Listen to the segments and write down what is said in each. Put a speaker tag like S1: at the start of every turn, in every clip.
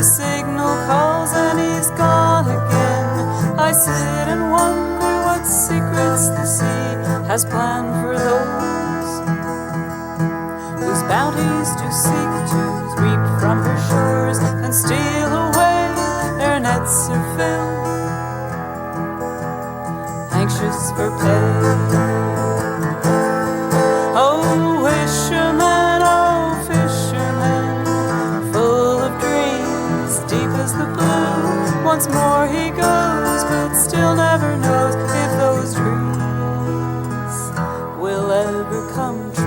S1: signal calls and he's gone again. I sit and wonder what secrets the sea has planned for those whose bounties to seek to reap from her shores and steal away. Their nets are filled, anxious for play. Oh, Wisherman, oh, Fisherman, full of dreams, deep as the blue. Once more he goes, but still never knows if those dreams will ever come true.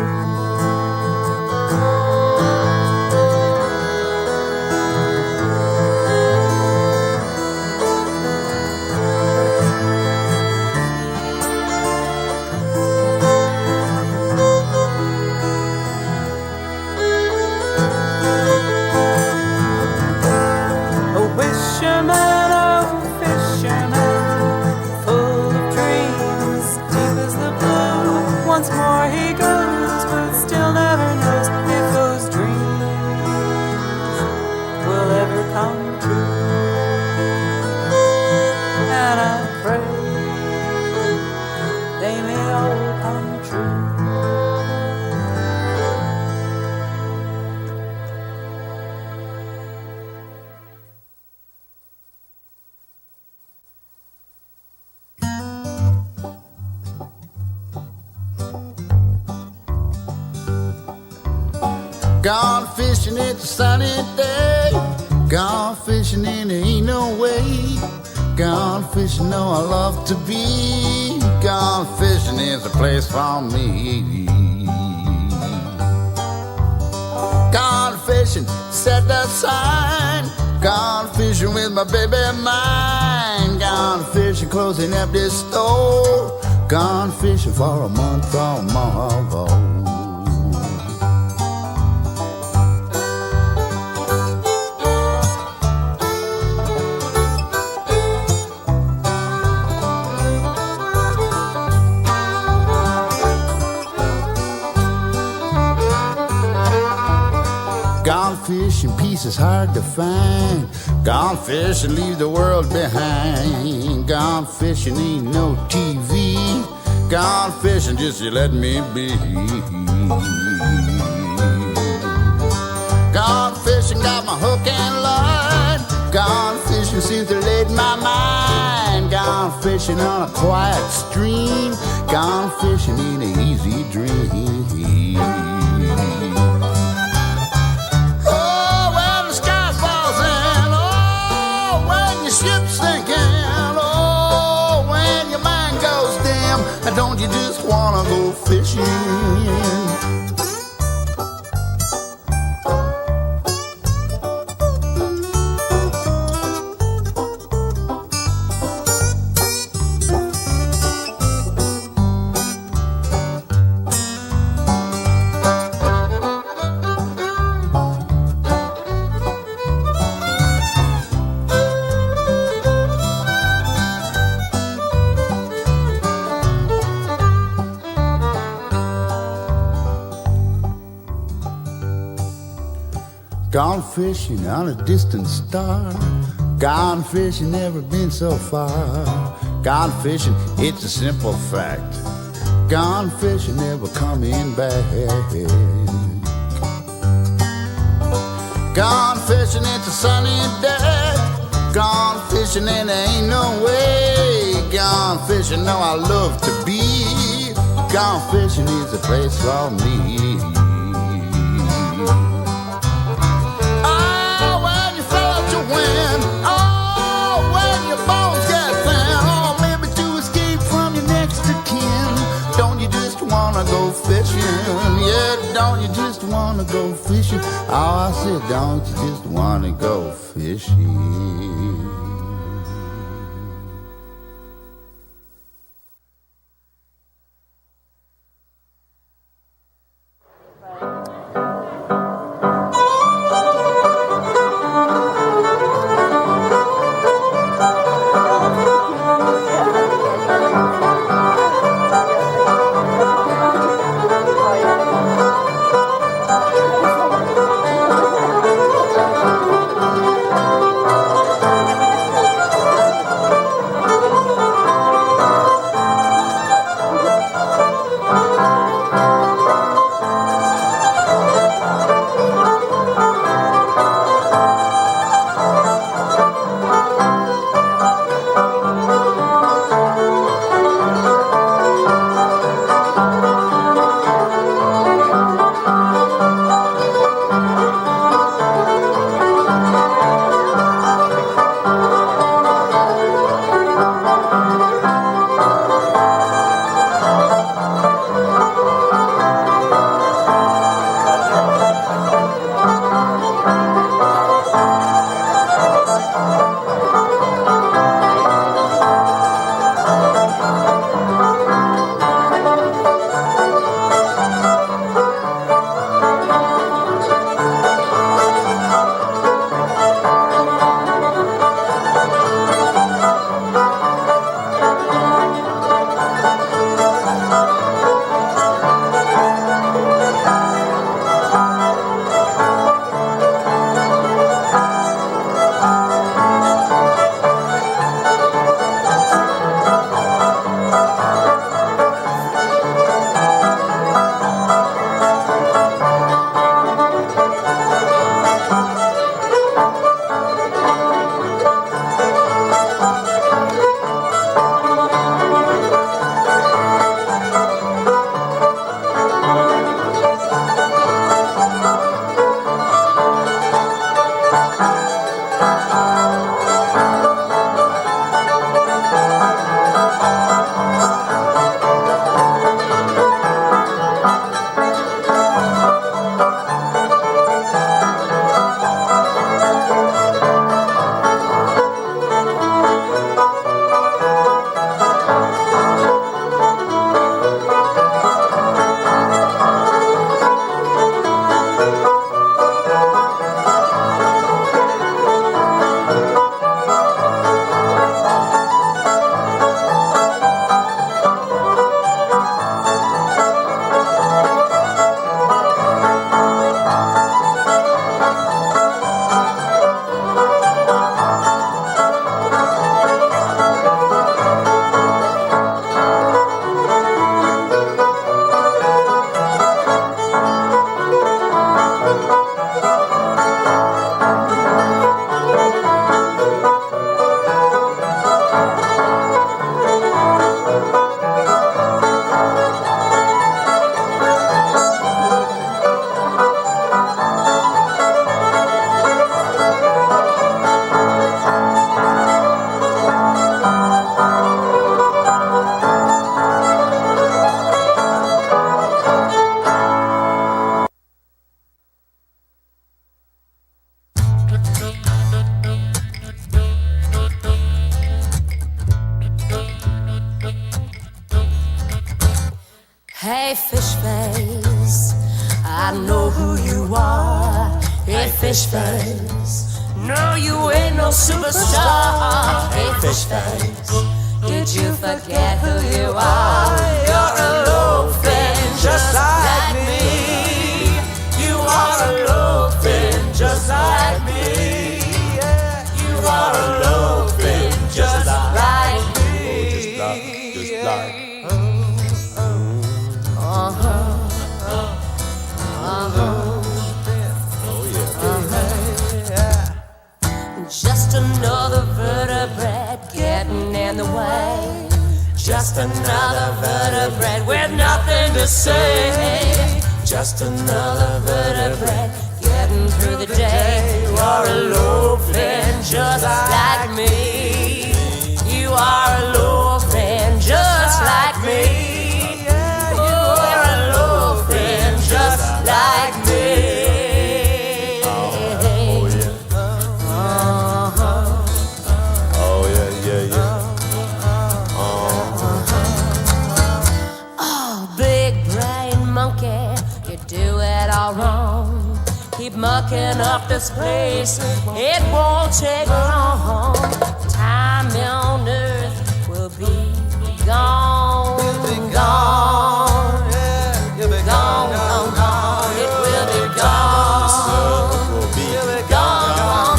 S1: Fisherman, oh fisherman, full of dreams, deep as the blue. Once more he goes, but still never knows if those dreams will ever come true. And I pray they may all come true.
S2: Gone fishing, it's a sunny day. Gone fishing and there ain't no way. Gone fishing, no, I love to be. Gone fishing is a place for me. Gone fishing, set the sign. Gone fishing with my baby mine. Gone fishing, closing up this store. Gone fishing for a month or more. Gone fishing, peace is hard to find. Gone fishing, leave the world behind. Gone fishing, ain't no TV. Gone fishing, just you let me be. Gone fishing, got my hook and line. Gone fishing since I laid my mind. Gone fishing on a quiet stream. Gone fishing ain't an easy dream. Don't you just wanna go fishing? Gone fishing on a distant star. Gone fishing, never been so far. Gone fishing, it's a simple fact. Gone fishing, never coming back. Gone fishing, it's a sunny day. Gone fishing and there ain't no way. Gone fishing, no, I love to be. Gone fishing is a place for me. Go fishing, yeah, don't you just wanna go fishing? Oh, I said, don't you just wanna go fishing?
S3: Hey, fish face, I know who you are. Hey, fish face, no, you ain't no superstar. Hey, fish face, did you forget who you are? You're a low-fin just like me. You are a low-fin just like me. You are a low-fin just like me.
S4: Just like.
S3: Just another vertebrate getting in the way. Just another vertebrate with nothing to say. Just another vertebrate getting through the day. You are a low-fin just like me. You are a low-fin just like me. You are a low-fin just like me. Wrong. Keep mucking up this place. It won't take long. Time on earth will be gone. You'll be gone. Yeah, you'll be gone, gone, gone. It will be gone. You'll be gone, gone.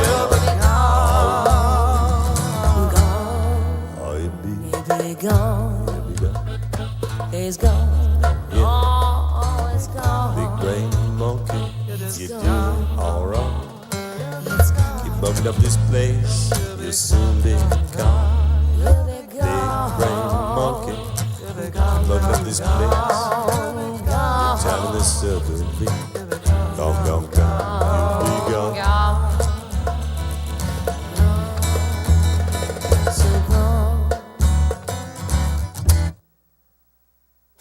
S3: You'll be gone, gone.
S4: Oh,
S3: You'll be gone. He's gone.
S4: Big brain monkey, you do all wrong. Keep bumping up this place, you'll soon be gone. Big brain monkey, keep bumping up this place. You're telling this circle be gone, gone, gone. You'll be gone.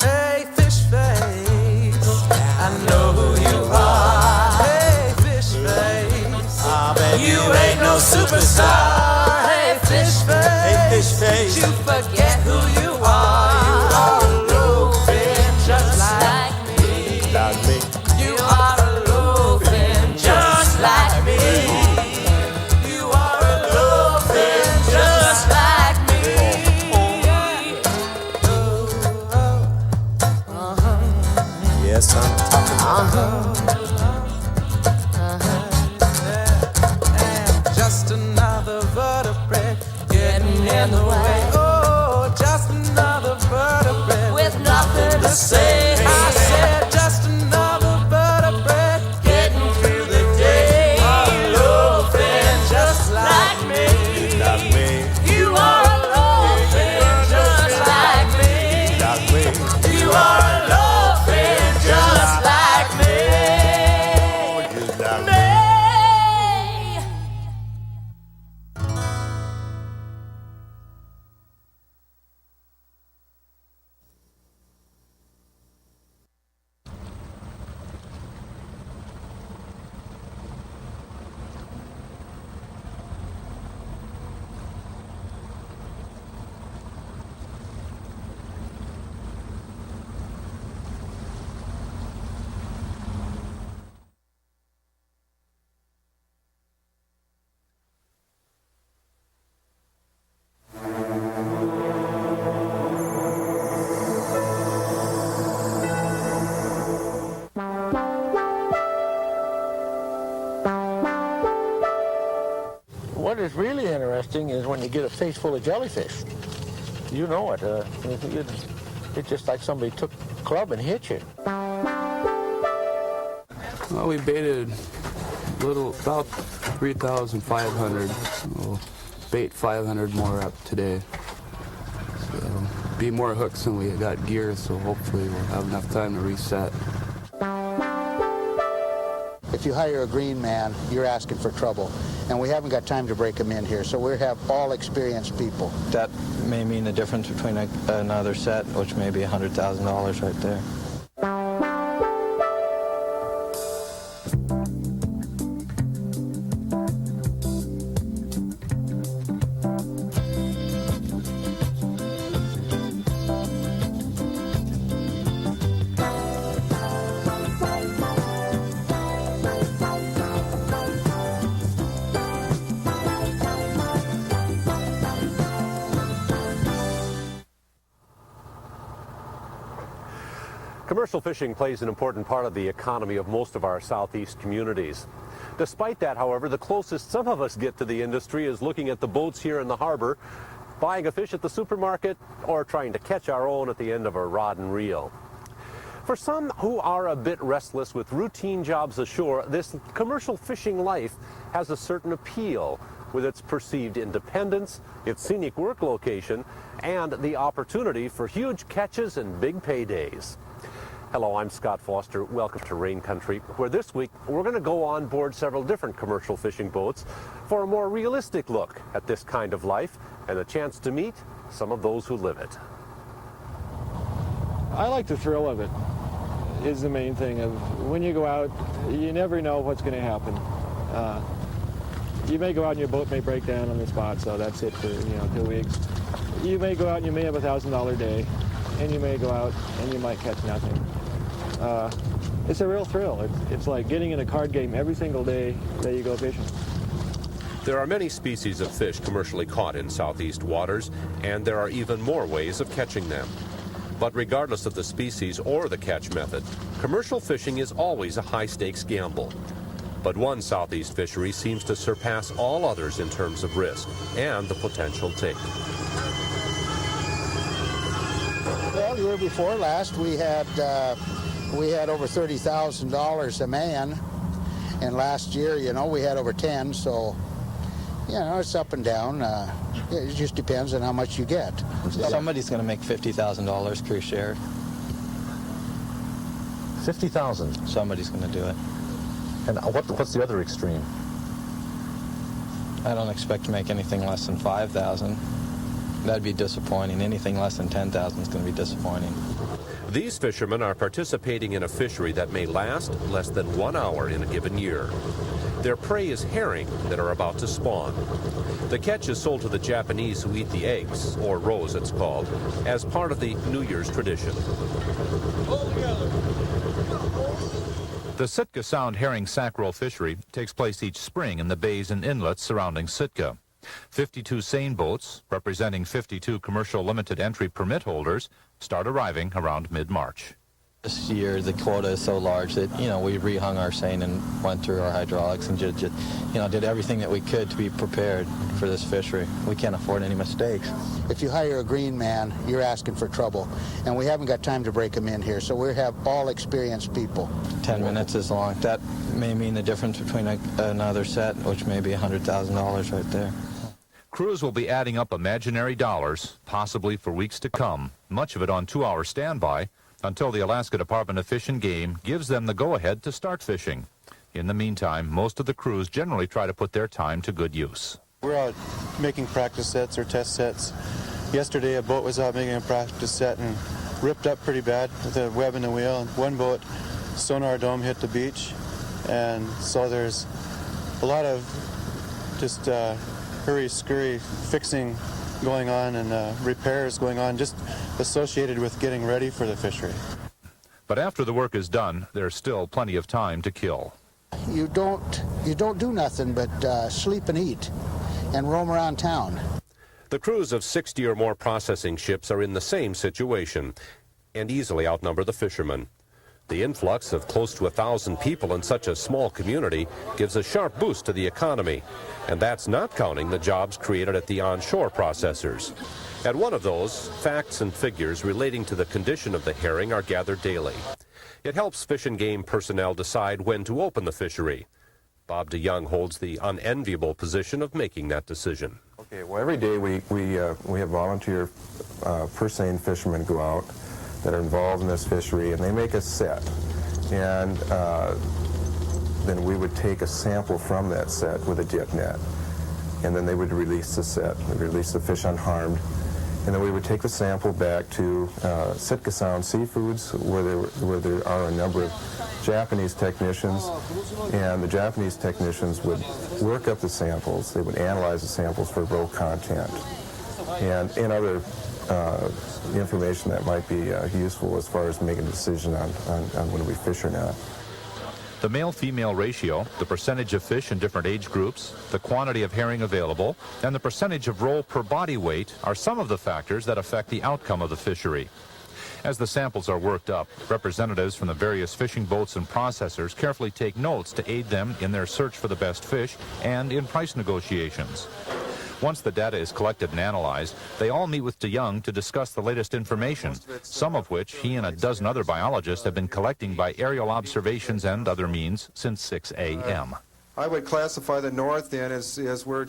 S5: Hey, fish face, I know who you are. Hey, fish face, you ain't no superstar. Hey, fish face,
S4: Hey, fish face,
S5: you forget who you are. You are a low-fin just like me.
S4: like me.
S5: You are a low-fin just like me. You are a low-fin just like me.
S4: Yes, I'm talking about
S5: Just another vertebrate getting in the way. Oh, just another vertebrate with nothing to say. I said just another vertebrate getting through the day. Low-fin just like me.
S4: like me,
S5: You are a low-fin just like me.
S4: like me.
S5: You are a low-fin just like me.
S4: Just like me.
S3: May
S6: is really interesting is when you get a face full of jellyfish. You know it. It's just like somebody took a club and hit you.
S7: Well, we baited about 3,500. We'll bait 500 more up today. So, be more hooks than we got gear, so hopefully we'll have enough time to reset.
S2: If you hire a green man, you're asking for trouble. And we haven't got time to break them in here, so we have all experienced people.
S8: That may mean the difference between another set, which may be $100,000 right there.
S9: Commercial fishing plays an important part of the economy of most of our southeast communities. Despite that, however, the closest some of us get to the industry is looking at the boats here in the harbor, buying a fish at the supermarket, or trying to catch our own at the end of a rod and reel. For some who are a bit restless with routine jobs ashore, this commercial fishing life has a certain appeal with its perceived independence, its scenic work location, and the opportunity for huge catches and big paydays. Hello, I'm Scott Foster. Welcome to Rain Country, where this week we're going to go on board several different commercial fishing boats for a more realistic look at this kind of life and a chance to meet some of those who live it.
S10: I like the thrill of it, is the main thing. Of when you go out, you never know what's going to happen. You may go out and your boat may break down on the spot, so that's it for 2 weeks. You may go out and you may have a $1,000 day, and you may go out and you might catch nothing. It's a real thrill. It's like getting in a card game every single day that you go fishing.
S9: There are many species of fish commercially caught in southeast waters, and there are even more ways of catching them. But regardless of the species or the catch method, commercial fishing is always a high-stakes gamble. But one southeast fishery seems to surpass all others in terms of risk and the potential take.
S2: Well, the year before last, we had over $30,000 a man, and last year, we had over 10. So, it's up and down. It just depends on how much you get.
S8: Somebody's going to make $50,000 crew share.
S11: 50,000.
S8: Somebody's going to do it.
S11: And what's the other extreme?
S8: I don't expect to make anything less than 5,000. That'd be disappointing. Anything less than 10,000 is going to be disappointing.
S9: These fishermen are participating in a fishery that may last less than 1 hour in a given year. Their prey is herring that are about to spawn. The catch is sold to the Japanese who eat the eggs, or roes it's called, as part of the New Year's tradition.
S12: The Sitka Sound herring sacral fishery takes place each spring in the bays and inlets surrounding Sitka. 52 seine boats, representing 52 commercial limited entry permit holders, start arriving around mid-March.
S8: This year the quota is so large that, we rehung our seine and went through our hydraulics and just did everything that we could to be prepared for this fishery. We can't afford any mistakes.
S2: If you hire a green man, you're asking for trouble. And we haven't got time to break them in here, so we have all experienced people.
S8: 10 minutes is long. That may mean the difference between another set, which may be $100,000 right there.
S12: Crews will be adding up imaginary dollars, possibly for weeks to come, much of it on 2-hour standby, until the Alaska Department of Fish and Game gives them the go-ahead to start fishing. In the meantime, most of the crews generally try to put their time to good use.
S13: We're out making practice sets or test sets. Yesterday a boat was out making a practice set and ripped up pretty bad with a web in the wheel. One boat, sonar dome, hit the beach, and so there's a lot of just hurry-scurry fixing going on and repairs going on just associated with getting ready for the fishery.
S12: But after the work is done, there's still plenty of time to kill.
S2: You don't do nothing but sleep and eat and roam around town.
S9: The crews of 60 or more processing ships are in the same situation and easily outnumber the fishermen. The influx of close to 1,000 people in such a small community gives a sharp boost to the economy, and that's not counting the jobs created at the onshore processors. At one of those, facts and figures relating to the condition of the herring are gathered daily. It helps Fish and Game personnel decide when to open the fishery. Bob DeYoung holds the unenviable position of making that decision.
S14: Okay, well, every day we have volunteer purse seine fishermen go out that are involved in this fishery, and they make a set. And then we would take a sample from that set with a dip net. And then they would release the set, they'd release the fish unharmed. And then we would take the sample back to Sitka Sound Seafoods, where there are a number of Japanese technicians, and the Japanese technicians would work up the samples. They would analyze the samples for roe content and other information that might be useful as far as making a decision on when we fish or not.
S12: The male-female ratio, the percentage of fish in different age groups, the quantity of herring available, and the percentage of roe per body weight are some of the factors that affect the outcome of the fishery. As the samples are worked up, representatives from the various fishing boats and processors carefully take notes to aid them in their search for the best fish and in price negotiations. Once the data is collected and analyzed, they all meet with DeYoung to discuss the latest information, some of which he and a dozen other biologists have been collecting by aerial observations and other means since 6 a.m.
S14: I would classify the north end as we're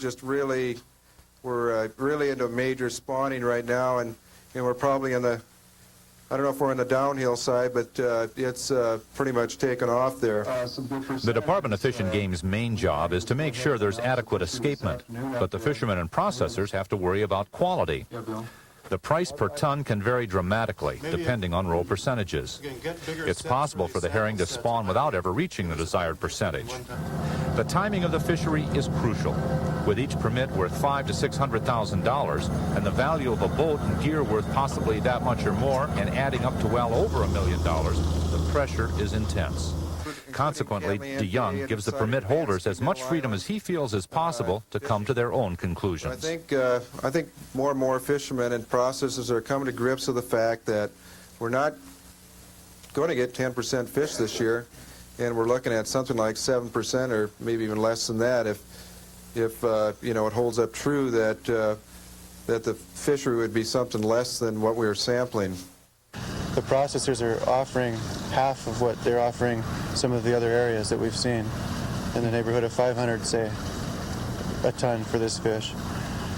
S14: really into major spawning right now, and we're probably in the, I don't know if we're on the downhill side, but it's pretty much taken off there.
S12: The Department of Fish and Game's main job is to make sure there's adequate escapement, but the fishermen and processors have to worry about quality. The price per ton can vary dramatically, depending on roe percentages. It's possible for the herring to spawn without ever reaching the desired percentage. The timing of the fishery is crucial, with each permit worth $500,000 to $600,000 and the value of a boat and gear worth possibly that much or more and adding up to well over $1 million. The pressure is intense. Consequently, DeYoung gives the permit holders as much freedom as he feels is possible to come to their own conclusions.
S14: I think more and more fishermen and processors are coming to grips with the fact that we're not going to get 10% fish this year, and we're looking at something like 7% or maybe even less than that if you know, it holds up true that that the fishery would be something less than what we were sampling.
S13: The processors are offering half of what they're offering some of the other areas that we've seen, in the neighborhood of 500, say, a ton for this fish.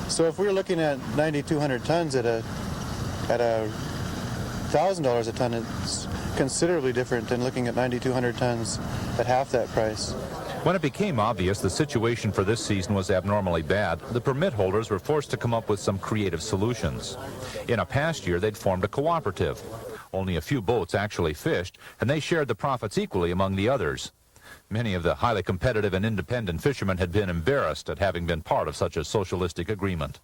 S13: So if we're looking at 9,200 tons at $1,000 a ton, it's considerably different than looking at 9,200 tons at half that price.
S12: When it became obvious the situation for this season was abnormally bad, the permit holders were forced to come up with some creative solutions. In a past year, they'd formed a cooperative. Only a few boats actually fished, and they shared the profits equally among the others. Many of the highly competitive and independent fishermen had been embarrassed at having been part of such a socialistic agreement.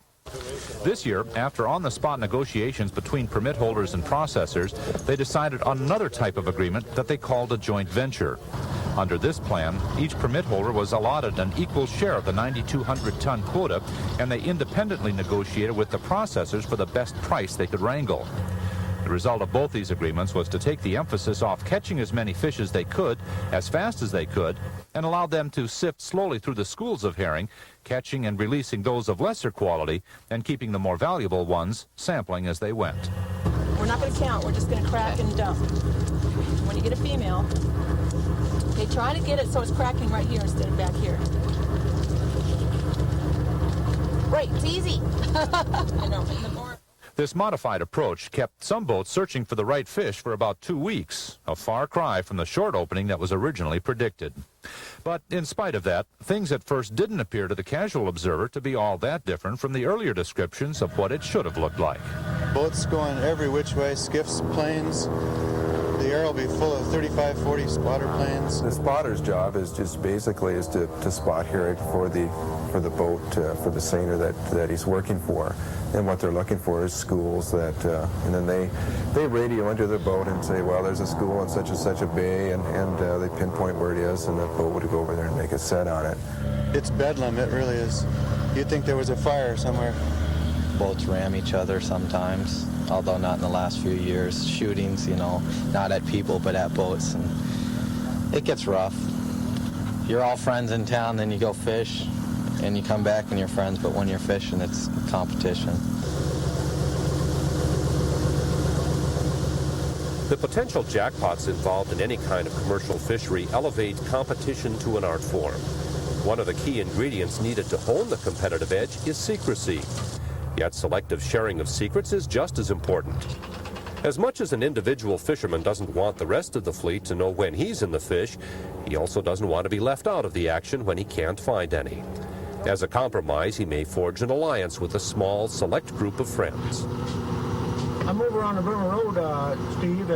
S12: This year, after on-the-spot negotiations between permit holders and processors, they decided on another type of agreement that they called a joint venture. Under this plan, each permit holder was allotted an equal share of the 9,200-ton quota, and they independently negotiated with the processors for the best price they could wrangle. The result of both these agreements was to take the emphasis off catching as many fish as they could, as fast as they could, and allow them to sift slowly through the schools of herring, catching and releasing those of lesser quality, and keeping the more valuable ones sampling as they went.
S15: We're not going to count, we're just going to crack and dump. When you get a female, they try to get it so it's cracking right here instead of back here. Right, it's easy. I know.
S12: This modified approach kept some boats searching for the right fish for about 2 weeks, a far cry from the short opening that was originally predicted. But in spite of that, things at first didn't appear to the casual observer to be all that different from the earlier descriptions of what it should have looked like.
S13: Boats going every which way, skiffs, planes. The air will be full of 35, 40 spotter planes.
S14: The spotter's job is just basically to spot herring for the boat, for the seiner that he's working for. And what they're looking for is schools that, and then they radio into the boat and say, well, there's a school in such and such a bay, and they pinpoint where it is, and the boat would go over there and make a set on it.
S13: It's bedlam, it really is. You'd think there was a fire somewhere.
S8: Boats ram each other sometimes. although not in the last few years. Shootings, you know, not at people but at boats, and it gets rough. You're all friends in town, then you go fish, and you come back and you're friends, but when you're fishing, it's competition.
S9: The potential jackpots involved in any kind of commercial fishery elevate competition to an art form. One of the key ingredients needed to hone the competitive edge is secrecy. Yet selective sharing of secrets is just as important. As much as an individual fisherman doesn't want the rest of the fleet to know when he's in the fish, he also doesn't want to be left out of the action when he can't find any. As a compromise, he may forge an alliance with a small, select group of friends.
S6: I'm over on the Bourne Road, Steve.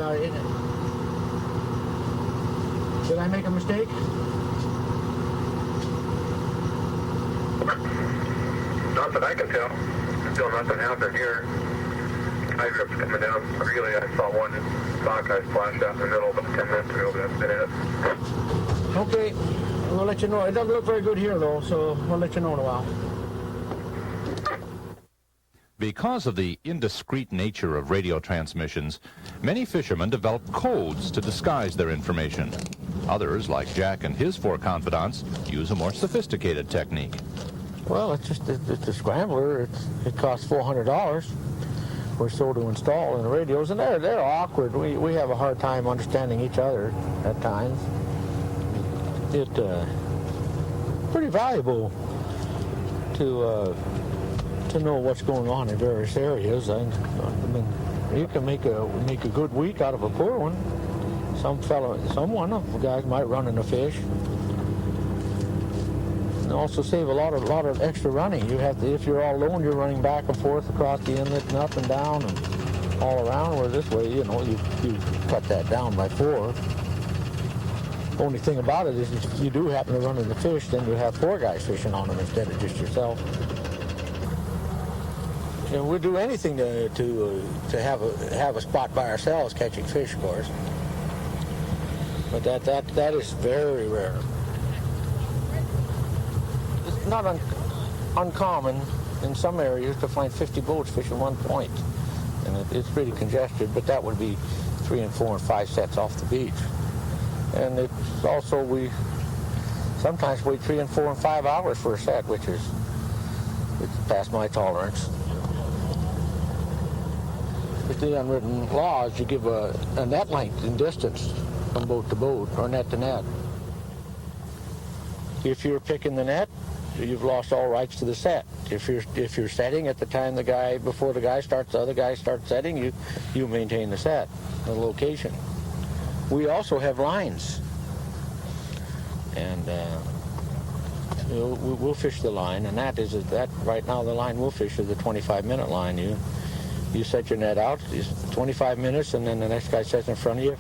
S6: Did I make a mistake?
S16: Not that I can tell. Still nothing happened here. High drips coming down. Really, I saw one sockeye splash out in the middle about 10 minutes ago, but that's been it.
S6: Okay, we'll let you know. It doesn't look very good here, though, so we'll let you know in a while.
S12: Because of the indiscreet nature of radio transmissions, many fishermen develop codes to disguise their information. Others, like Jack and his 4 confidants, use a more sophisticated technique.
S6: Well, it's a scrambler. It costs $400 or so to install in the radios, and they're awkward. We have a hard time understanding each other at times. It's pretty valuable to know what's going on in various areas. I mean, you can make a good week out of a poor one. One of the guys might run in a fish. And also save a lot of extra running. You have to, if you're all alone, you're running back and forth across the inlet and up and down and all around. Where this way, you know, you cut that down by 4. Only thing about it is if you do happen to run into fish, then you have 4 guys fishing on them instead of just yourself. You know, we'll do anything to have a spot by ourselves catching fish, of course. But that is very rare. It's not uncommon in some areas to find 50 boats fishing one point, and it's pretty congested. But that would be 3 and 4 and 5 sets off the beach. And it's also we sometimes wait 3 and 4 and 5 hours for a set, which is past my tolerance. With the unwritten laws, you give a net length and distance from boat to boat, or net to net. If you're picking the net, you've lost all rights to the set. If you're setting at the time before the other guy starts setting, you maintain the set, the location. We also have lines, and we'll fish the line, and that right now the line we'll fish is the 25-minute line. You set your net out, it's 25 minutes, and then the next guy sets in front of you.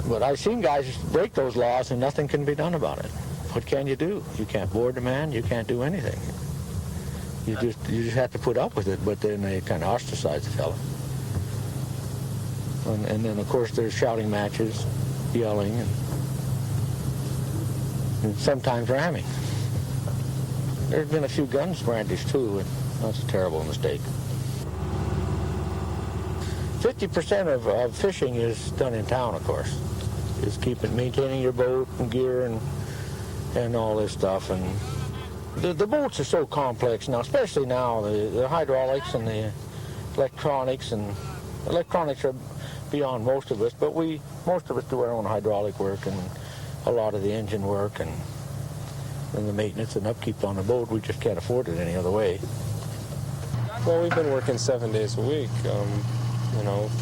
S6: But I've seen guys break those laws, and nothing can be done about it. What can you do? You can't board the man. You can't do anything. You just have to put up with it. But then they kind of ostracize the fella. And then of course there's shouting matches, yelling, and sometimes ramming. There's been a few guns brandished too, and that's a terrible mistake. 50% of fishing is done in town, of course. Is maintaining your boat and gear and all this stuff. And the boats are so complex now, especially now, the hydraulics and the electronics. And electronics are beyond most of us, but most of us do our own hydraulic work and a lot of the engine work and the maintenance and upkeep on the boat. We just can't afford it any other way.
S10: Well, we've been working 7 days a week.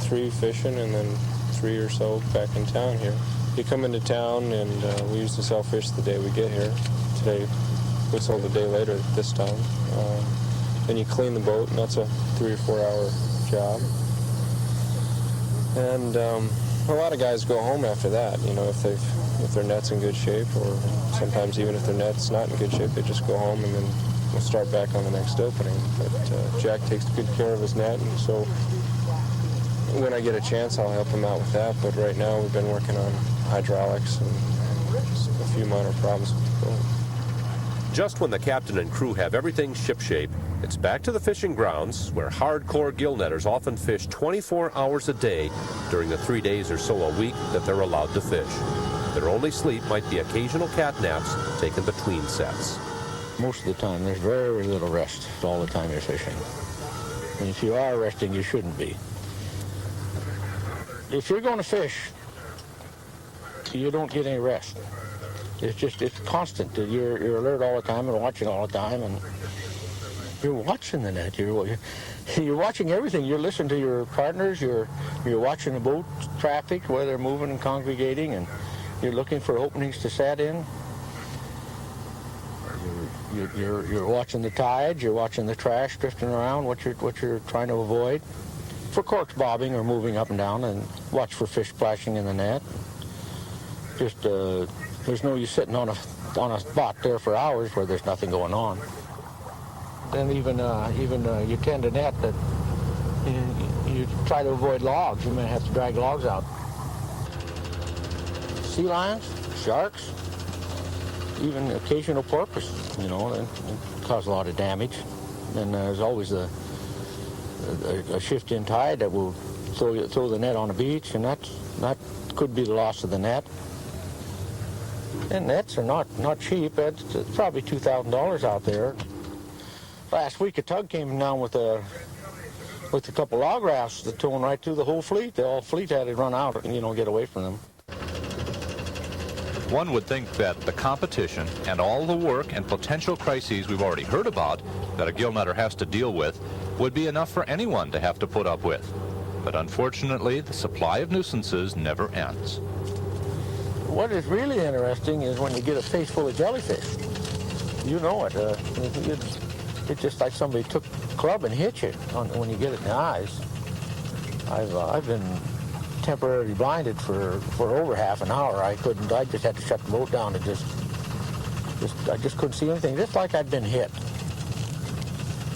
S10: 3 fishing and then 3 or so back in town here. You come into town and we used to sell fish the day we get here. Today we sold a day later this time. Then you clean the boat, and that's a 3 or 4 hour job. And a lot of guys go home after that. You know, if their net's in good shape, or sometimes even if their net's not in good shape, they just go home and then we'll start back on the next opening. But Jack takes good care of his net, and so when I get a chance, I'll help him out with that. But right now, we've been working on hydraulics and just a few minor problems with the boat.
S9: Just when the captain and crew have everything shipshape, it's back to the fishing grounds where hardcore gill netters often fish 24 hours a day during the 3 days or so a week that they're allowed to fish. Their only sleep might be occasional cat naps taken between sets.
S6: Most of the time, there's very little rest all the time you're fishing. And if you are resting, you shouldn't be. If you're going to fish, you don't get any rest. It's constant. You're alert all the time and watching all the time, and you're watching the net. You're watching everything. You're listening to your partners. You're watching the boat traffic, where they're moving and congregating, and you're looking for openings to set in. You're watching the tides. You're watching the trash drifting around. What you're trying to avoid. For corks bobbing or moving up and down, and watch for fish splashing in the net. There's no use sitting on a spot there for hours where there's nothing going on. Then even you tend to net that you try to avoid logs. You may have to drag logs out. Sea lions, sharks, even occasional porpoise, they cause a lot of damage. And there's always a shift in tide that will throw the net on the beach, and that could be the loss of the net. And nets are not cheap. It's probably $2,000 out there. Last week a tug came down with a couple log rafts that towing right through the whole fleet. The whole fleet had to run out and get away from them.
S12: One would think that the competition and all the work and potential crises we've already heard about that a gill netter has to deal with would be enough for anyone to have to put up with. But unfortunately, the supply of nuisances never ends.
S6: What is really interesting is when you get a face full of jellyfish. You know it. It's just like somebody took a club and hit you when you get it in the eyes. I've been temporarily blinded for over half an hour. I just had to shut the boat down and I just couldn't see anything. Just like I'd been hit.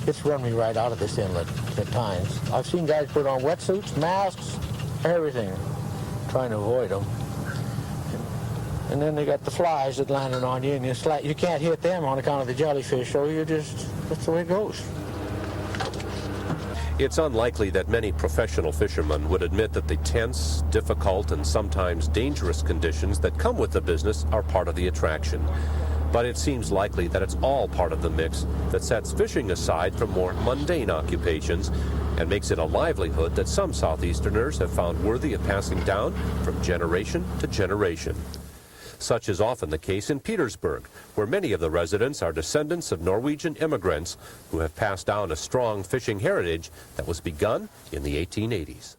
S6: It's run me right out of this inlet at times. I've seen guys put on wetsuits, masks, everything, trying to avoid them. And then they got the flies that landed on you, and you can't hit them on account of the jellyfish, so that's the way it goes.
S9: It's unlikely that many professional fishermen would admit that the tense, difficult, and sometimes dangerous conditions that come with the business are part of the attraction. But it seems likely that it's all part of the mix that sets fishing aside from more mundane occupations and makes it a livelihood that some Southeasterners have found worthy of passing down from generation to generation. Such is often the case in Petersburg, where many of the residents are descendants of Norwegian immigrants who have passed down a strong fishing heritage that was begun in the 1880s.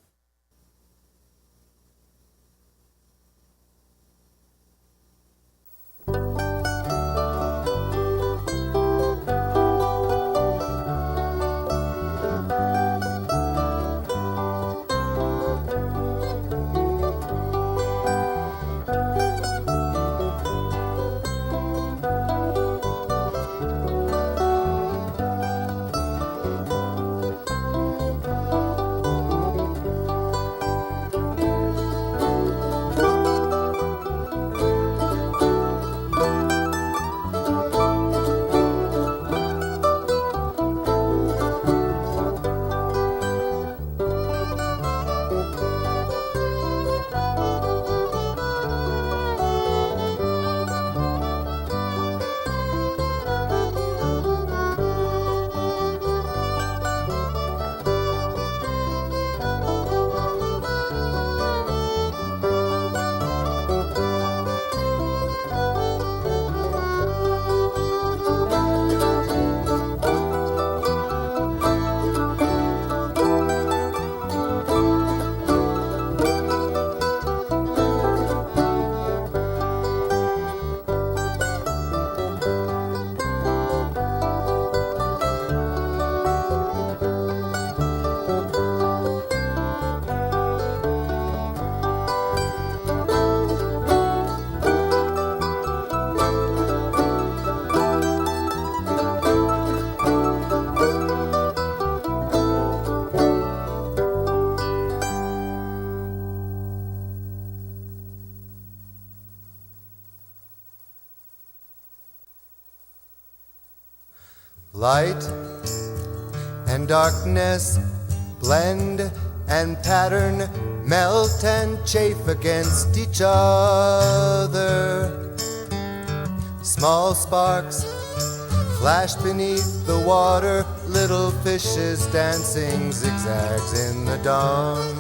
S17: Light and darkness blend and pattern, melt and chafe against each other. Small sparks flash beneath the water, little fishes dancing zigzags in the dawn.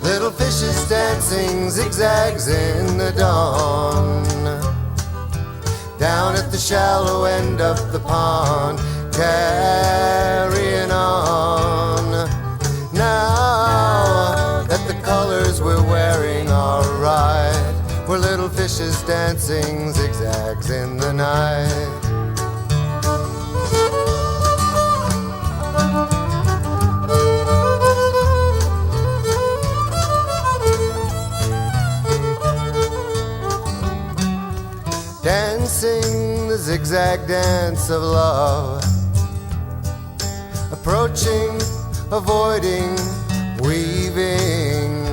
S17: Little fishes dancing zigzags in the dawn. Down at the shallow end of the pond, carrying on. Now that the colors we're wearing are right, we're little fishes dancing zigzags in the night. Dancing the zigzag dance of love, approaching, avoiding, weaving,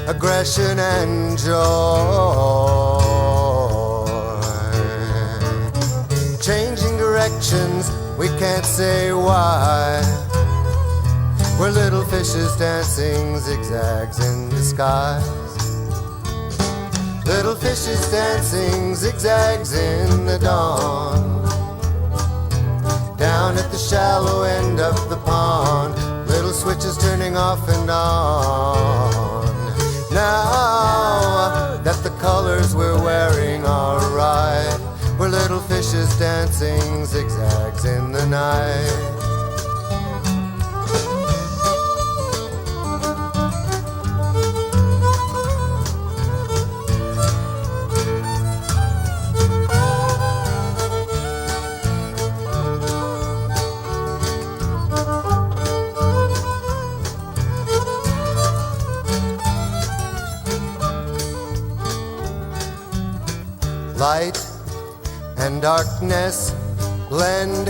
S17: aggression and joy. Changing directions, we can't say why. We're little fishes dancing zigzags in the skies. Little fishes dancing zigzags in the dawn. Down at the shallow end of the pond, little switches turning off and on. Now that the colors we're wearing are right, we're little fishes dancing zigzags in the night. Light and darkness blend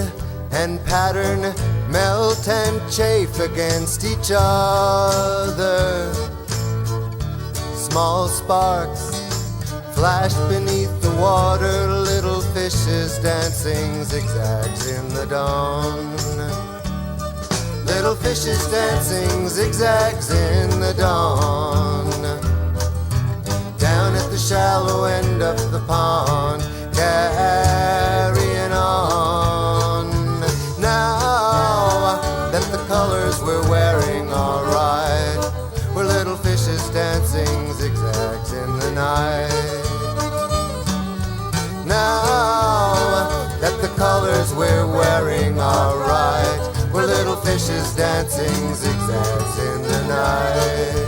S17: and pattern, melt and chafe against each other. Small sparks flash beneath the water, little fishes dancing zigzags in the dawn. Little fishes dancing zigzags in the dawn. Down at the shallow end of the pond, carrying on. Now that the colors we're wearing are right, we're little fishes dancing zigzags in the night. Now that the colors we're wearing are right, we're little fishes dancing zigzags in the night.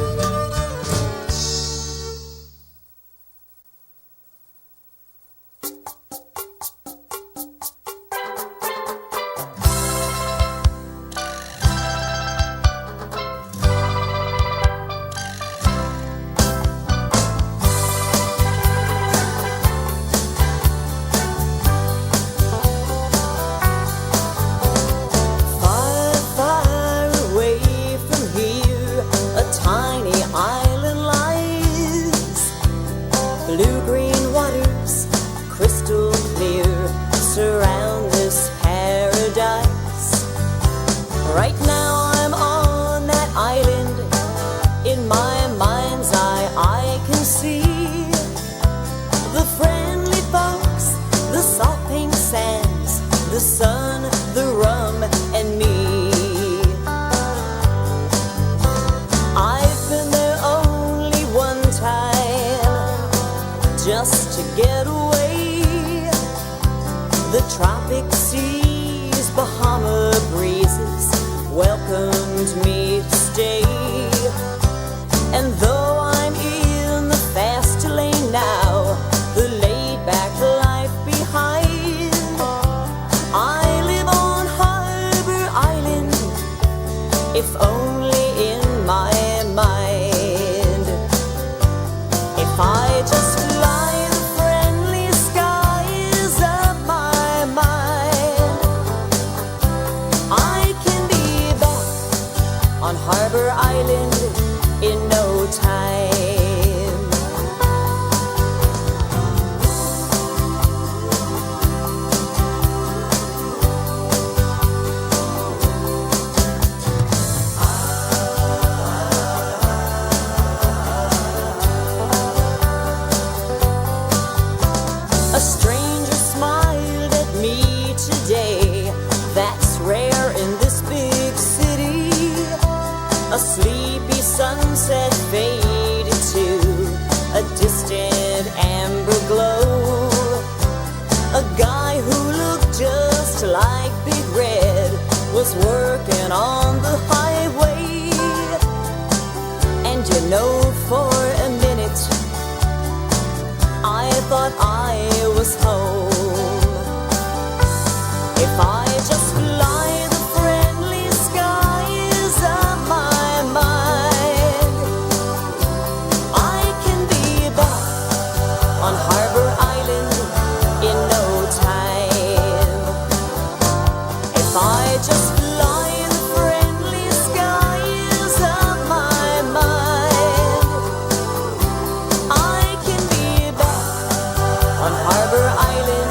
S3: Harbour like Big Red was working on the highway. And you know, for a minute I thought I was home. If I just fly the friendly skies of my mind, I can be back on Harbour Island in no time. If I just fly the friendly skies of my mind, I can be back on Harbour Island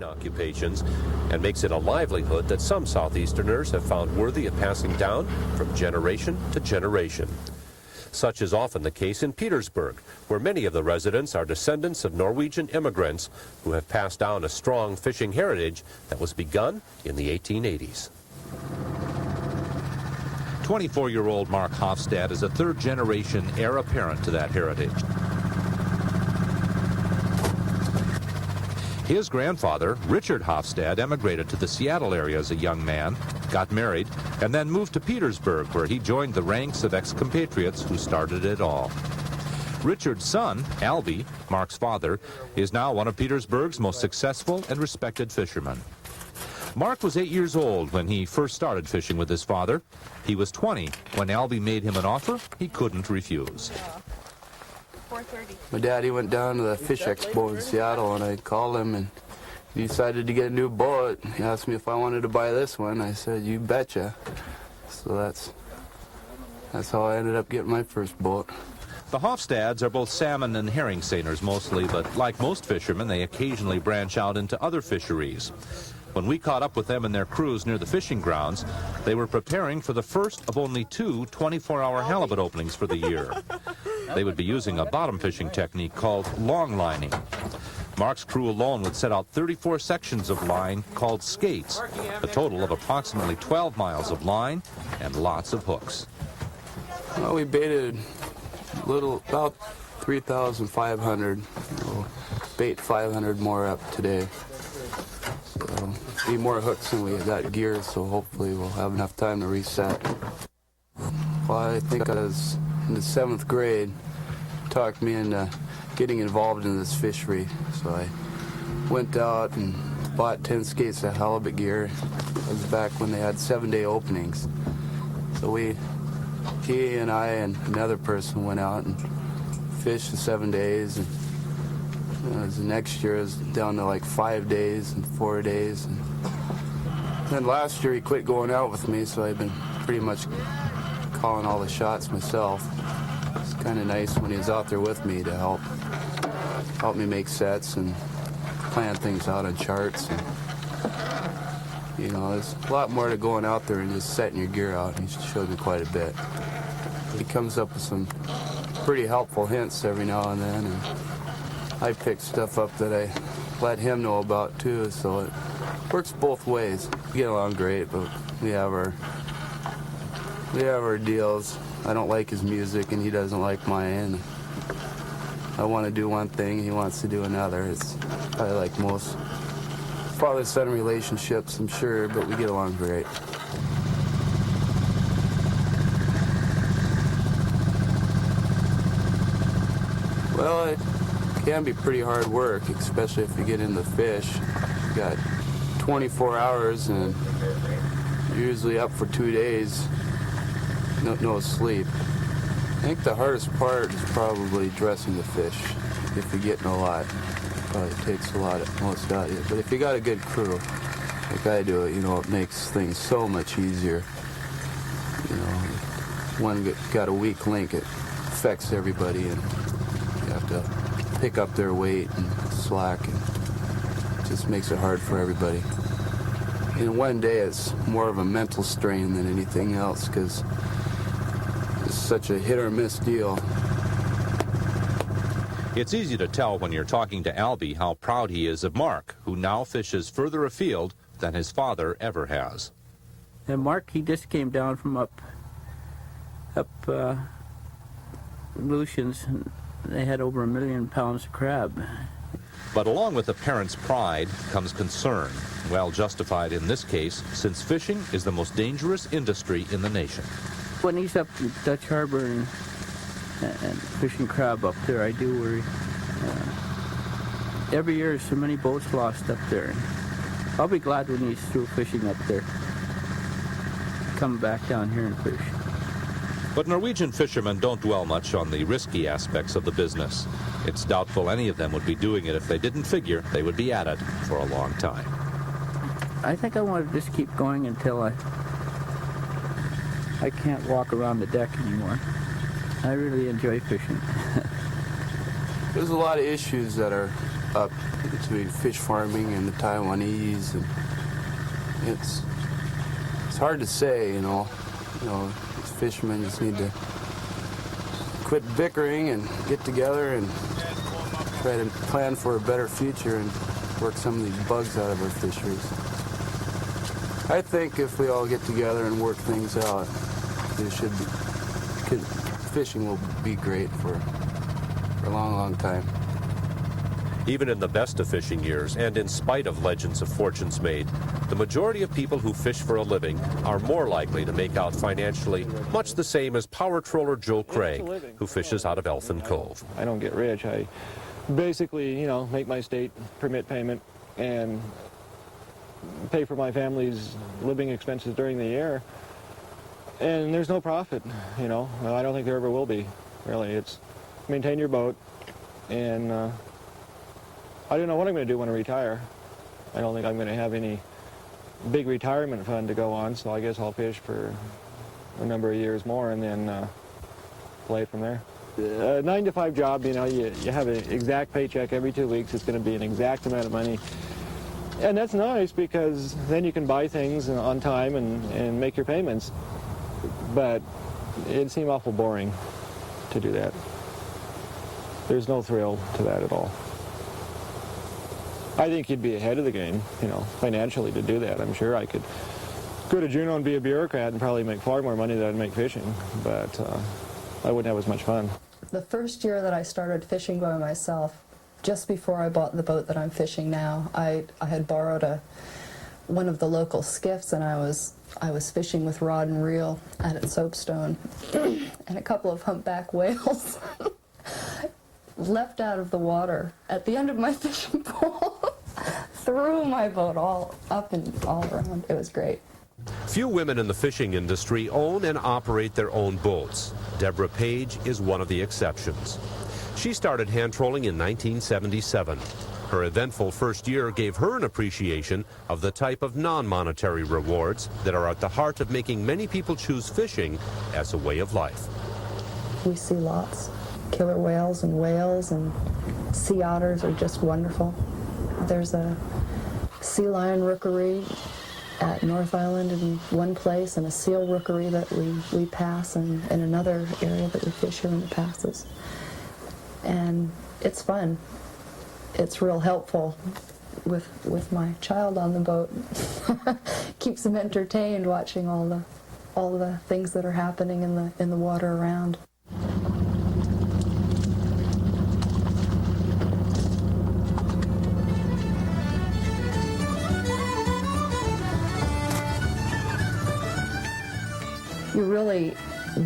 S9: between occupations and makes it a livelihood that some Southeasterners have found worthy of passing down from generation to generation. Such is often the case in Petersburg, where many of the residents are descendants of Norwegian immigrants who have passed down a strong fishing heritage that was begun in the 1880s.
S12: 24-year-old Mark Hofstad is a third-generation heir apparent to that heritage. His grandfather, Richard Hofstad, emigrated to the Seattle area as a young man, got married, and then moved to Petersburg, where he joined the ranks of ex-compatriots who started it all. Richard's son, Albie, Mark's father, is now one of Petersburg's most successful and respected fishermen. Mark was 8 years old when he first started fishing with his father. He was 20 when Albie made him an offer he couldn't refuse.
S7: My daddy went down to the Fish Expo in Seattle, and I called him, and he decided to get a new boat. He asked me if I wanted to buy this one. I said, "You betcha." So that's how I ended up getting my first boat.
S12: The Hofstads are both salmon and herring seiners mostly, but like most fishermen, they occasionally branch out into other fisheries. When we caught up with them and their crews near the fishing grounds, they were preparing for the first of only 2 24-hour halibut openings for the year. They would be using a bottom fishing technique called long lining. Mark's crew alone would set out 34 sections of line called skates, a total of approximately 12 miles of line and lots of hooks.
S7: Well, we baited about 3,500. We'll bait 500 more up today. So, be more hooks than we got gear, so hopefully we'll have enough time to reset. Well, I think I was in the 7th grade, talked me into getting involved in this fishery. So I went out and bought 10 skates of halibut gear. It was back when they had 7-day openings. So he and I and another person went out and fished for 7 days. And the next year it was down to like 5 days and 4 days. And then last year he quit going out with me, so I've been pretty much calling all the shots myself. It's kind of nice when he was out there with me to help me make sets and plan things out on charts. And, you know, there's a lot more to going out there and just setting your gear out. He showed me quite a bit. He comes up with some pretty helpful hints every now and then, and I pick stuff up that I let him know about too, so it works both ways. We get along great, but we have our deals. I don't like his music and he doesn't like mine. I want to do one thing, he wants to do another. It's probably like most father-son relationships, I'm sure, but we get along great. Well, it can be pretty hard work, especially if you get into fish. You got 24 hours and you're usually up for 2 days, no sleep. I think the hardest part is probably dressing the fish. If you're getting a lot, it probably takes a lot of most out of you. But if you got a good crew, like I do, you know, it makes things so much easier. You know, one got a weak link, it affects everybody, and you have to pick up their weight and slack, and it just makes it hard for everybody. In one day, it's more of a mental strain than anything else, because it's such a hit or miss deal.
S12: It's easy to tell when you're talking to Albie how proud he is of Mark, who now fishes further afield than his father ever has.
S6: And Mark, he just came down from up Lucian's, and they had over 1 million pounds of crab.
S12: But along with the parents' pride comes concern, well justified in this case, since fishing is the most dangerous industry in the nation.
S6: When he's up in Dutch Harbour and fishing crab up there, I do worry. Every year, so many boats lost up there. And I'll be glad when he's through fishing up there, come back down here and fish.
S12: But Norwegian fishermen don't dwell much on the risky aspects of the business. It's doubtful any of them would be doing it if they didn't figure they would be at it for a long time.
S6: I think I want to just keep going until I can't walk around the deck anymore. I really enjoy fishing.
S7: There's a lot of issues that are up between fish farming and the Taiwanese, and it's hard to say, you know. Fishermen just need to quit bickering and get together and try to plan for a better future and work some of these bugs out of our fisheries. I think if we all get together and work things out, fishing will be great for a long, long time.
S9: Even in the best of fishing years, and in spite of legends of fortunes made, the majority of people who fish for a living are more likely to make out financially much the same as power troller Joe Craig, who fishes out of Elfin Cove.
S10: I don't get rich. I basically, you know, make my state permit payment and pay for my family's living expenses during the year. And there's no profit, you know. I don't think there ever will be, really. It's maintain your boat, and I don't know what I'm going to do when I retire. I don't think I'm going to have any big retirement fund to go on, so I guess I'll fish for a number of years more and then play from there. A 9-to-5 job, you know, you have an exact paycheck every 2 weeks. It's going to be an exact amount of money. And that's nice because then you can buy things on time and make your payments. But it seemed awful boring to do that. There's no thrill to that at all. I think you'd be ahead of the game, you know, financially to do that. I'm sure I could go to Juneau and be a bureaucrat and probably make far more money than I'd make fishing, but I wouldn't have as much fun.
S18: The first year that I started fishing by myself, just before I bought the boat that I'm fishing now, I had borrowed one of the local skiffs, and I was fishing with rod and reel out at Soapstone, and a couple of humpback whales leapt out of the water at the end of my fishing pole, threw my boat all up and all around. It was great.
S9: Few women in the fishing industry own and operate their own boats. Deborah Page is one of the exceptions. She started hand trolling in 1977. Her eventful first year gave her an appreciation of the type of non-monetary rewards that are at the heart of making many people choose fishing as a way of life.
S18: We see lots. Killer whales and sea otters are just wonderful. There's a sea lion rookery at North Island in one place, and a seal rookery that we pass, and in another area that we fish here in the passes. And it's fun. It's real helpful with my child on the boat. Keeps them entertained watching all the things that are happening in the water around. You're really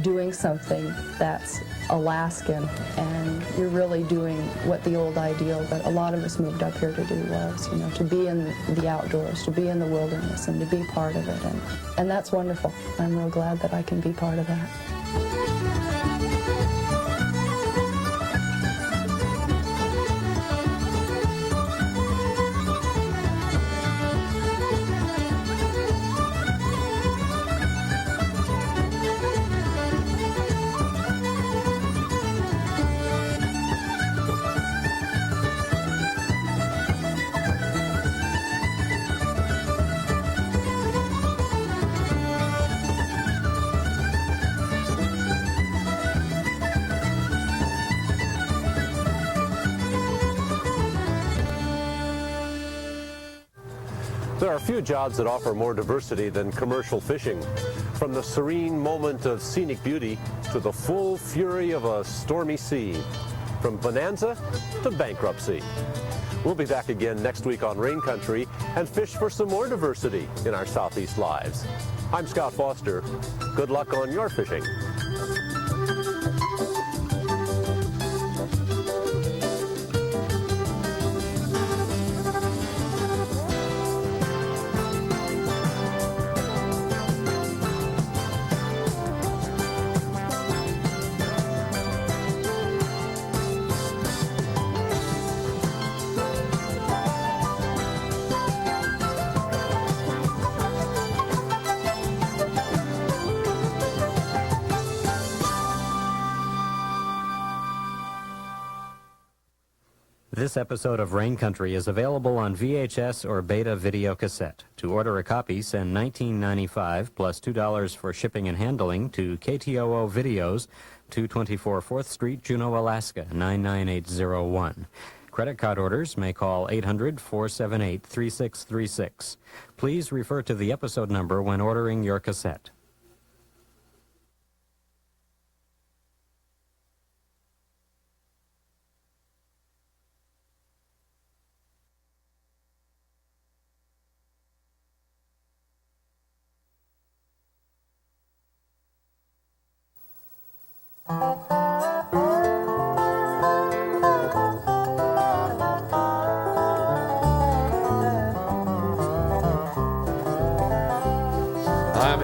S18: doing something that's Alaskan, and you're really doing what the old ideal that a lot of us moved up here to do was, you know, to be in the outdoors, to be in the wilderness, and to be part of it, and that's wonderful. I'm real glad that I can be part of that.
S9: There are few jobs that offer more diversity than commercial fishing. From the serene moment of scenic beauty to the full fury of a stormy sea. From bonanza to bankruptcy. We'll be back again next week on Rain Country and fish for some more diversity in our Southeast lives. I'm Scott Foster. Good luck on your fishing.
S19: This episode of Rain Country is available on VHS or Beta video cassette. To order a copy, send $19.95 plus $2 for shipping and handling to KTOO Videos, 224 4th Street, Juneau, Alaska, 99801. Credit card orders may call 800-478-3636. Please refer to the episode number when ordering your cassette.
S20: I'm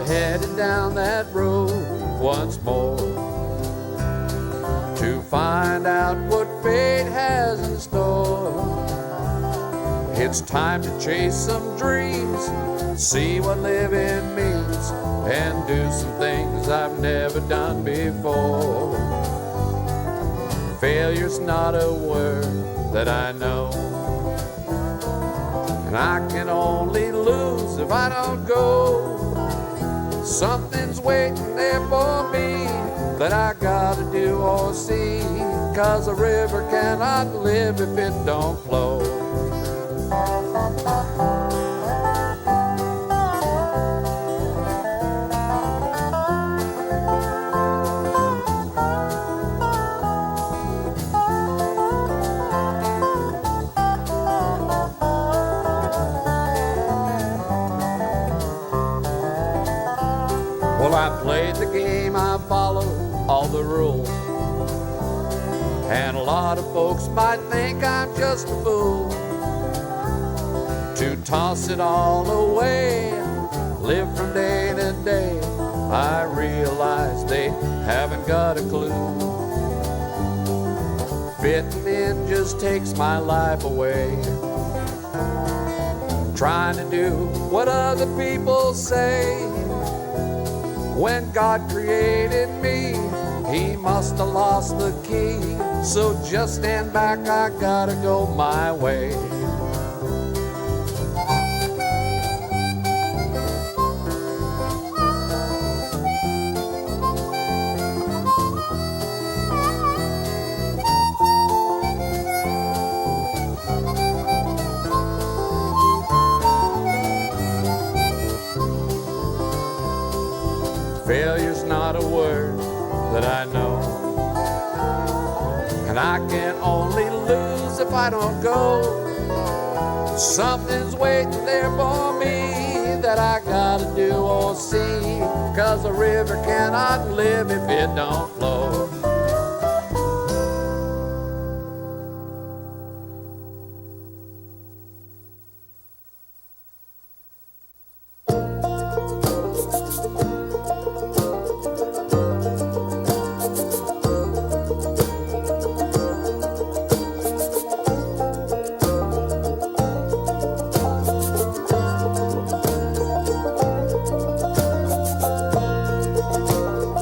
S20: headed down that road once more to find out what fate has in store. It's time to chase some dreams, see what living means, and do some things I've never done before. Failure's not a word that I know, and I can only lose if I don't go. Something's waiting there for me that I gotta do or see, 'cause a river cannot live if it don't flow. Well, I played the game, I followed all the rules, and a lot of folks might think I'm just a fool to toss it all away, live from day to day. I realize they haven't got a clue. Fitting in just takes my life away, trying to do what other people say. When God created me, He must have lost the key. So just stand back, I gotta go my way. Failure's not a word that I know, and I can only lose if I don't go. Something's waiting there for me that I gotta do or see, 'cause a river cannot live if it don't flow.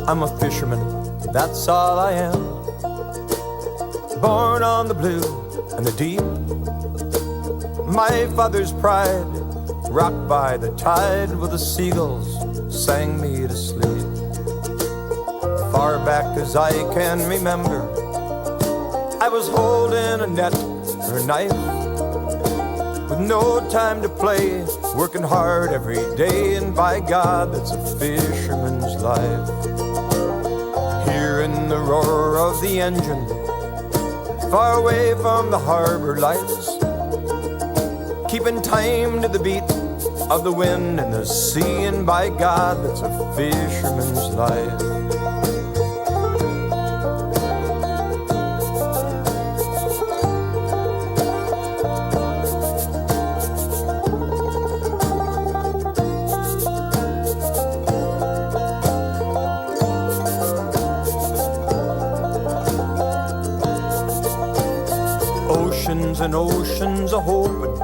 S21: I'm a fisherman, that's all I am. Born on the blue and the deep, my father's pride, rocked by the tide where the seagulls sang me to sleep. Far back as I can remember, I was holding a net or a knife, with no time to play, working hard every day, and by God, that's a fisherman's life. Hearing the roar of the engine, far away from the harbor lights, keeping time to the beat of the wind and the sea, and by God, that's a fisherman's life. And oceans of hoping,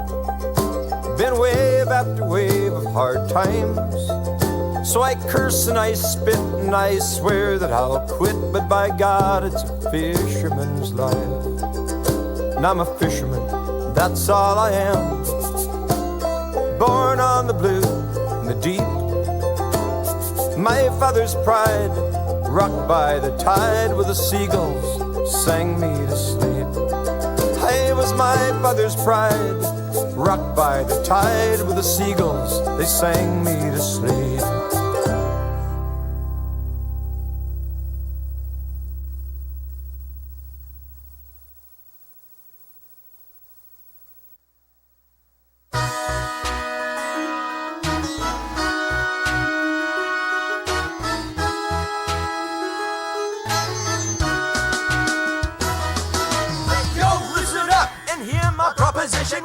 S21: been wave after wave of hard times. So I curse and I spit and I swear that I'll quit, but by God, it's a fisherman's life. and I'm a fisherman, that's all I am. Born on the blue and the deep, my father's pride, rocked by the tide where the seagulls sang me to sleep. I was my father's pride, rocked by the tide where the seagulls, they sang me to sleep.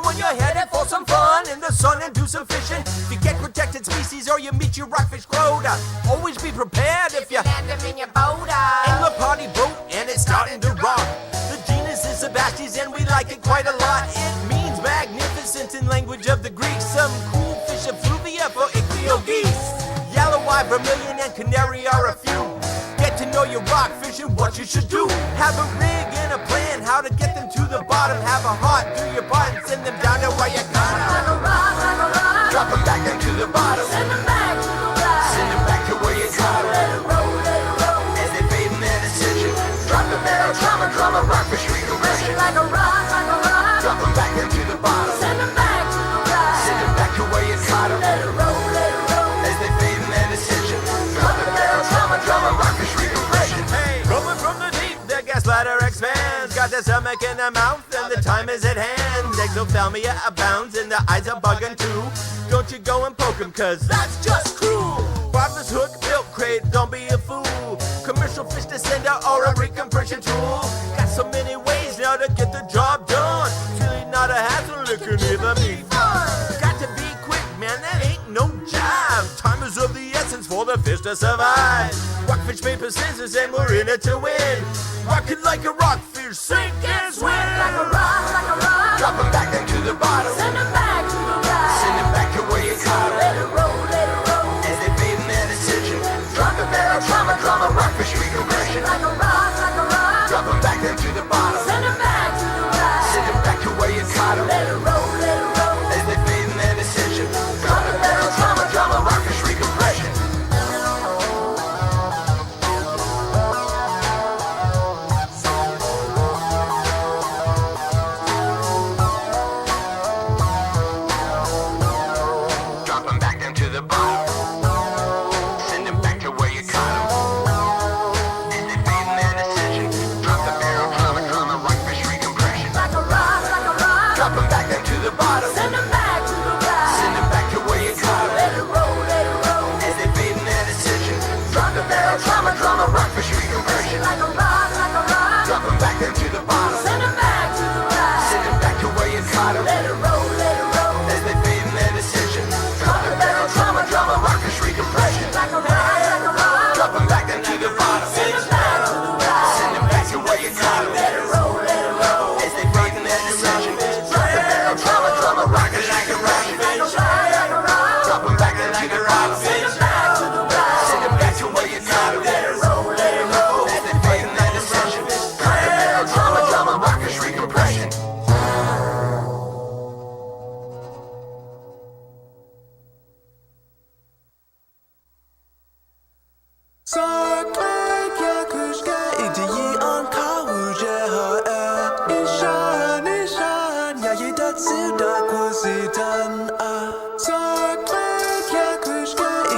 S5: When you're headed for some fun in the sun and do some fishing, if you get protected species or you meet your rockfish quota, always be prepared if you land them in your boat. In the party boat and it's starting to rock. The genus is Sebastes and we like it quite a lot. It means magnificent in language of the Greeks. Some cool fish effluvia for ichthyo geese. Yellow-eye, vermilion and canary are a few. Get to know your rockfish and what you should do. Have a rig and a plan how to get them to the bottom. Have a heart, do your part and send them down to where you got them. Like a rock, drop them back into the bottom. Send them back to the right. Send them back to where you got them. Let it roll, as they fade in their decision. Drop the barrel, drama, rockfish recompression. Like a rock, drop them back into the bottom. Send them back to the right. Send them back to where you got them. Let it roll, as they fade in their decision. Drop the barrel, drama, rockfish recompression. Hey, rolling from the deep, the gas ladder expands. Got the stomach in the mouth and the time is at hand. Exophthalmia abounds and the eyes are bugging too. Don't you go and poke 'em cause that's just cruel. Barbless hook, milk crate, don't be a fool. Commercial fish descender or a recompression tool. Got so many ways now to get the job done. It's really not a hassle, it can even be fun. Got to be quick, man, that ain't no job. Time is of the essence for the fish to survive. Rockfish, paper, scissors, and we're in it to win. Rockin' like a rockfish, sink and swim. Like a rock, drop them back into the bottom. Send them back to the right. Send them back to where you got them. Let it roll, as they fade in their decision. Drop the barrel, drama, rockfish recompression. Like a rock, drop them back into the bottom. Send them back to the right. Send them back to where you got them. Let it roll, as they fade in their decision. Drop the barrel, drama, rockfish recompression. Like a rock, drop them back into the bottom. Send them back to the right. Send them back to where you got them. Let it roll, as they fade in their decision. Drop the barrel, drama, rockfish recompression. Like a rock, drop them back into the bottom. Send them back to the right. Send them back to where you got them. Let it roll, as they fade in their decision. Drop the barrel, drama, rockfish recompression. Drop them back into the bottom. Send them back to the right. Send them back to where you got them. Let it roll. Recompression. Sarklek yakışga ideyi an kawuje ha Nishan yayidatsu da kuzidan Sarklek yakışga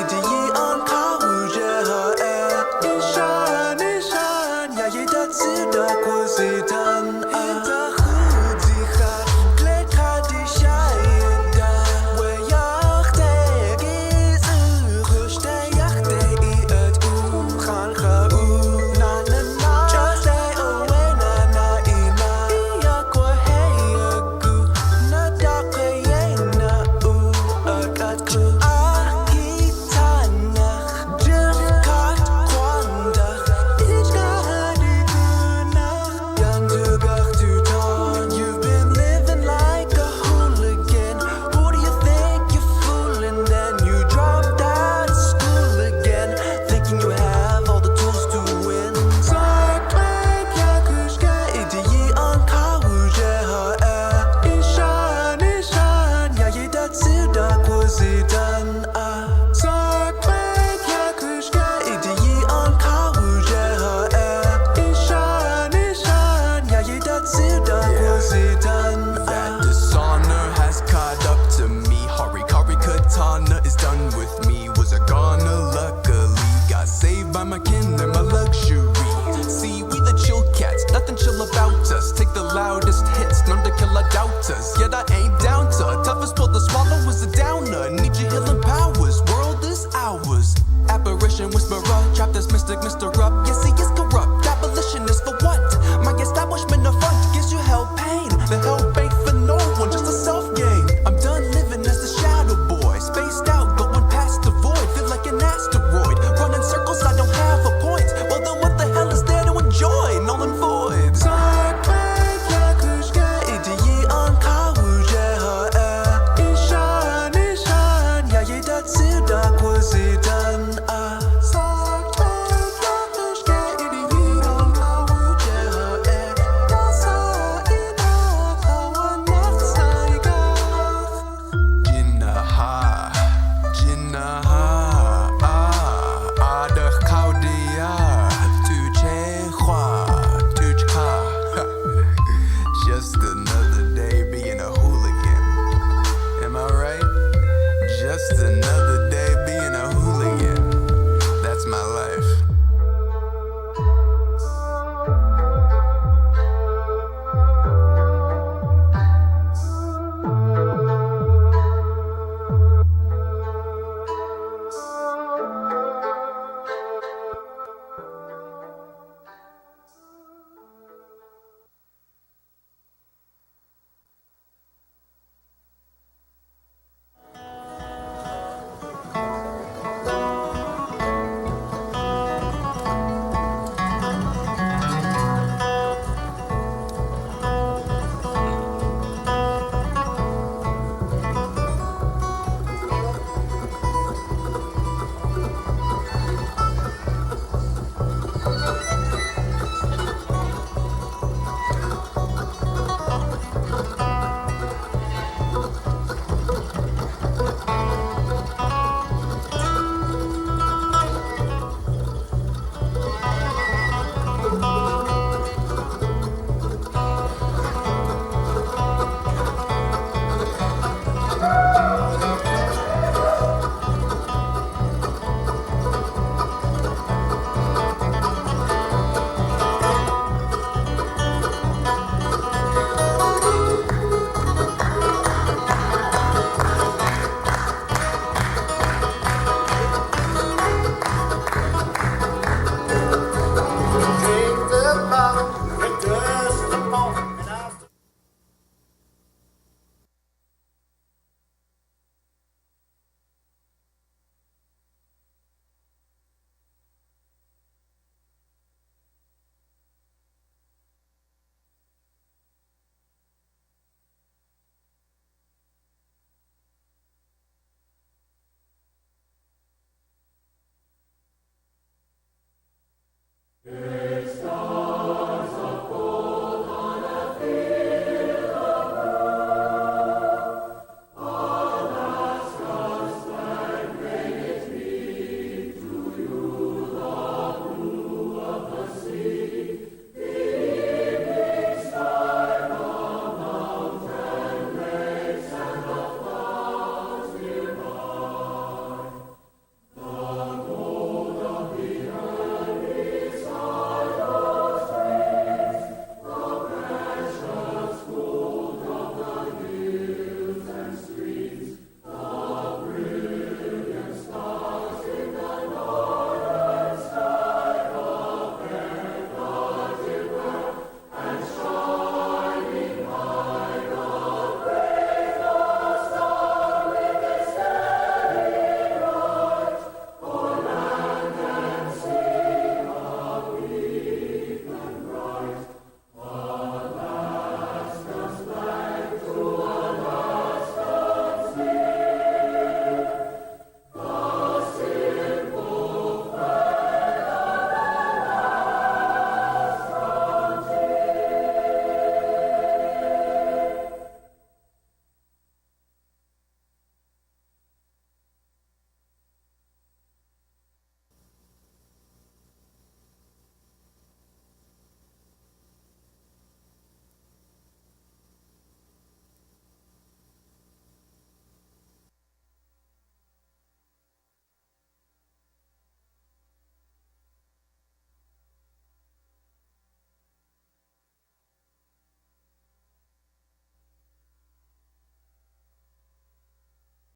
S1: Yakutania is done with me. Was a goner, luckily got saved by my kin and my luxury. See, we the chill cats, nothing chill about us. Take the loudest hits, none to kill our doubters. Yet I ain't down to toughest pill to swallow is a downer. Need your healing powers, world is ours. Apparition whisperer, trap this mystic Mr. Up. Yes, he is corrupt, abolitionist for what? My establishment of front gives you hell pain. The hell ain't for no one, just a self-gain. I'm done living as the shadow boy, spaced out, going past the void. Feel like an asteroid, running circles, I don't have a point. Well then what the hell is there to enjoy? Null and void. Just another day being a hooligan. Am I right? Just another